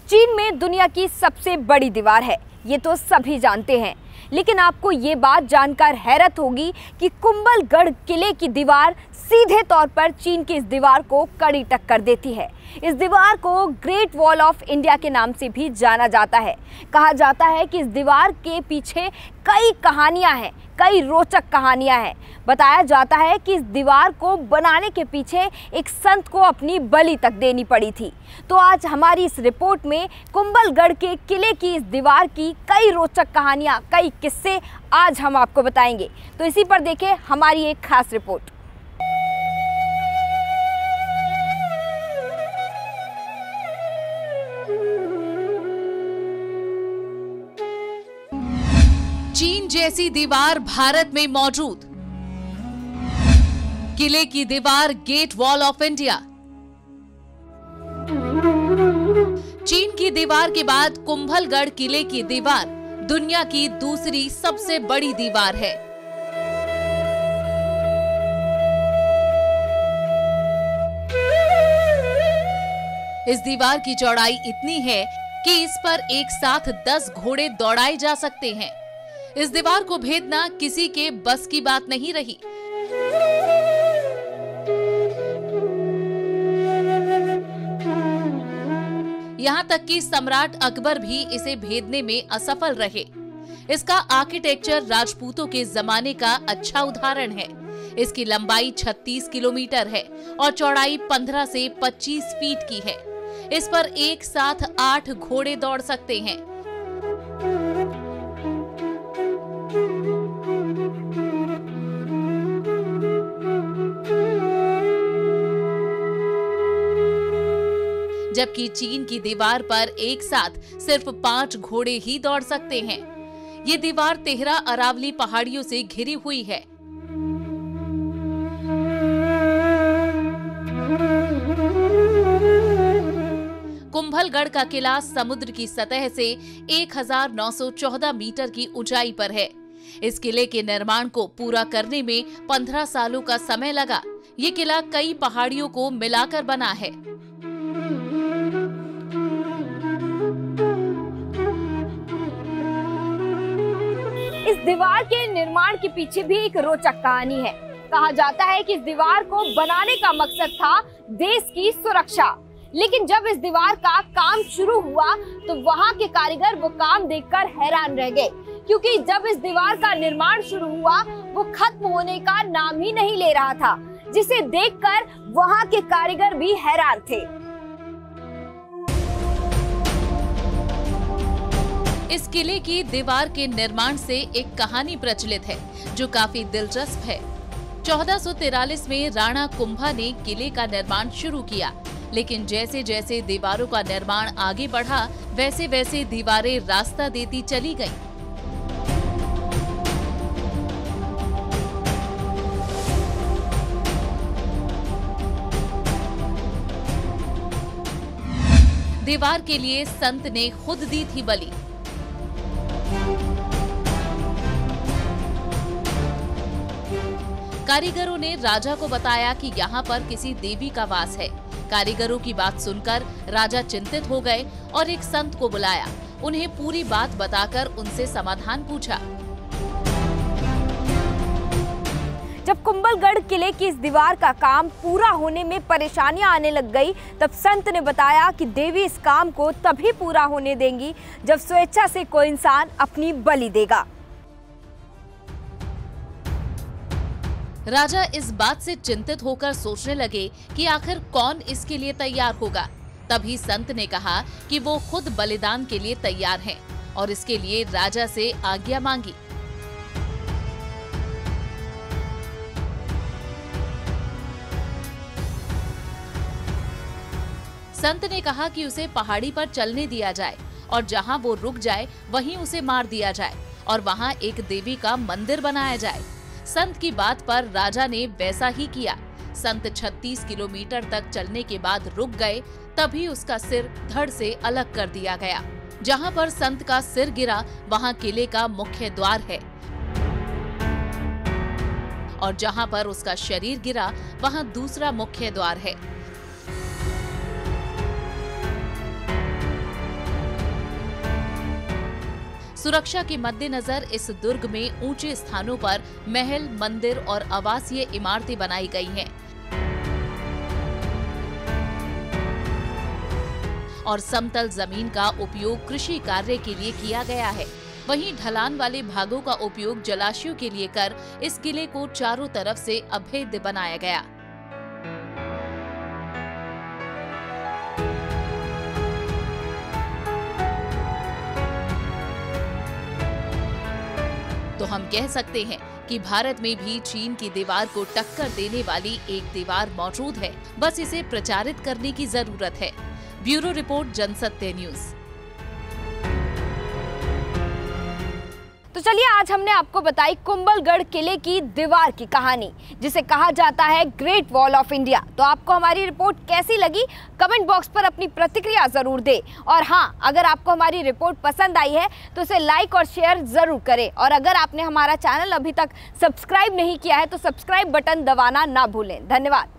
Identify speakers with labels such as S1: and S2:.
S1: चीन में दुनिया की सबसे बड़ी दीवार है, ये तो सभी जानते हैं। लेकिन आपको ये बात जानकर हैरत होगी कि कुंभलगढ़ किले की दीवार सीधे तौर पर चीन की इस दीवार को कड़ी टक्कर देती है। इस दीवार को ग्रेट वॉल ऑफ इंडिया के नाम से भी जाना जाता है। कहा जाता है कि इस दीवार के पीछे कई कहानियां हैं, कई रोचक कहानियां हैं। बताया जाता है कि इस दीवार को बनाने के पीछे एक संत को अपनी बलि तक देनी पड़ी थी। तो आज हमारी इस रिपोर्ट में कुंभलगढ़ के किले की इस दीवार की कई रोचक कहानियां, कई किस्से आज हम आपको बताएंगे। तो इसी पर देखें हमारी एक खास रिपोर्ट।
S2: चीन जैसी दीवार भारत में मौजूद, किले की दीवार गेट वॉल ऑफ इंडिया। चीन की दीवार के बाद कुंभलगढ़ किले की दीवार दुनिया की दूसरी सबसे बड़ी दीवार है। इस दीवार की चौड़ाई इतनी है कि इस पर एक साथ 10 घोड़े दौड़ाए जा सकते हैं। इस दीवार को भेदना किसी के बस की बात नहीं रही। यहाँ तक कि सम्राट अकबर भी इसे भेदने में असफल रहे। इसका आर्किटेक्चर राजपूतों के जमाने का अच्छा उदाहरण है। इसकी लंबाई 36 किलोमीटर है और चौड़ाई 15 से 25 फीट की है। इस पर एक साथ 8 घोड़े दौड़ सकते हैं। जबकि चीन की दीवार पर एक साथ सिर्फ 5 घोड़े ही दौड़ सकते हैं। ये दीवार तेहरा अरावली पहाड़ियों से घिरी हुई है। कुंभलगढ़ का किला समुद्र की सतह से 1914 मीटर की ऊंचाई पर है। इस किले के निर्माण को पूरा करने में 15 सालों का समय लगा। ये किला कई पहाड़ियों को मिलाकर बना है।
S1: इस दीवार के निर्माण के पीछे भी एक रोचक कहानी है। कहा जाता है कि इस दीवार को बनाने का मकसद था देश की सुरक्षा। लेकिन जब इस दीवार का काम शुरू हुआ तो वहां के कारीगर वो काम देखकर हैरान रह गए, क्योंकि जब इस दीवार का निर्माण शुरू हुआ वो खत्म होने का नाम ही नहीं ले रहा था, जिसे देखकर वहां के कारीगर भी हैरान थे।
S2: इस किले की दीवार के निर्माण से एक कहानी प्रचलित है जो काफी दिलचस्प है। 1443 में राणा कुंभा ने किले का निर्माण शुरू किया, लेकिन जैसे जैसे दीवारों का निर्माण आगे बढ़ा वैसे वैसे दीवारें रास्ता देती चली गईं। दीवार के लिए संत ने खुद दी थी बलि। कारीगरों ने राजा को बताया कि यहाँ पर किसी देवी का वास है। कारीगरों की बात सुनकर राजा चिंतित हो गए और एक संत को बुलाया। उन्हें पूरी बात बताकर उनसे समाधान पूछा।
S1: जब कुंभलगढ़ किले की इस दीवार का काम पूरा होने में परेशानियां आने लग गई, तब संत ने बताया कि देवी इस काम को तभी पूरा होने देंगी जब स्वेच्छा से कोई इंसान अपनी बलि देगा।
S2: राजा इस बात से चिंतित होकर सोचने लगे कि आखिर कौन इसके लिए तैयार होगा। तभी संत ने कहा कि वो खुद बलिदान के लिए तैयार हैं और इसके लिए राजा से आज्ञा मांगी। संत ने कहा कि उसे पहाड़ी पर चलने दिया जाए और जहां वो रुक जाए वहीं उसे मार दिया जाए और वहां एक देवी का मंदिर बनाया जाए। संत की बात पर राजा ने वैसा ही किया। संत 36 किलोमीटर तक चलने के बाद रुक गए, तभी उसका सिर धड़ से अलग कर दिया गया। जहां पर संत का सिर गिरा वहां किले का मुख्य द्वार है और जहां पर उसका शरीर गिरा वहां दूसरा मुख्य द्वार है। सुरक्षा के मद्देनजर इस दुर्ग में ऊंचे स्थानों पर महल, मंदिर और आवासीय इमारतें बनाई गई हैं और समतल जमीन का उपयोग कृषि कार्य के लिए किया गया है। वहीं ढलान वाले भागों का उपयोग जलाशयों के लिए कर इस किले को चारों तरफ से अभेद्य बनाया गया। तो हम कह सकते हैं कि भारत में भी चीन की दीवार को टक्कर देने वाली एक दीवार मौजूद है, बस इसे प्रचारित करने की जरूरत है। Bureau report, Jansatya news.
S1: तो चलिए, आज हमने आपको बताई कुंभलगढ़ किले की दीवार की कहानी, जिसे कहा जाता है ग्रेट वॉल ऑफ इंडिया। तो आपको हमारी रिपोर्ट कैसी लगी, कमेंट बॉक्स पर अपनी प्रतिक्रिया जरूर दें। और हाँ, अगर आपको हमारी रिपोर्ट पसंद आई है तो इसे लाइक और शेयर जरूर करें। और अगर आपने हमारा चैनल अभी तक सब्सक्राइब नहीं किया है तो सब्सक्राइब बटन दबाना ना भूलें। धन्यवाद।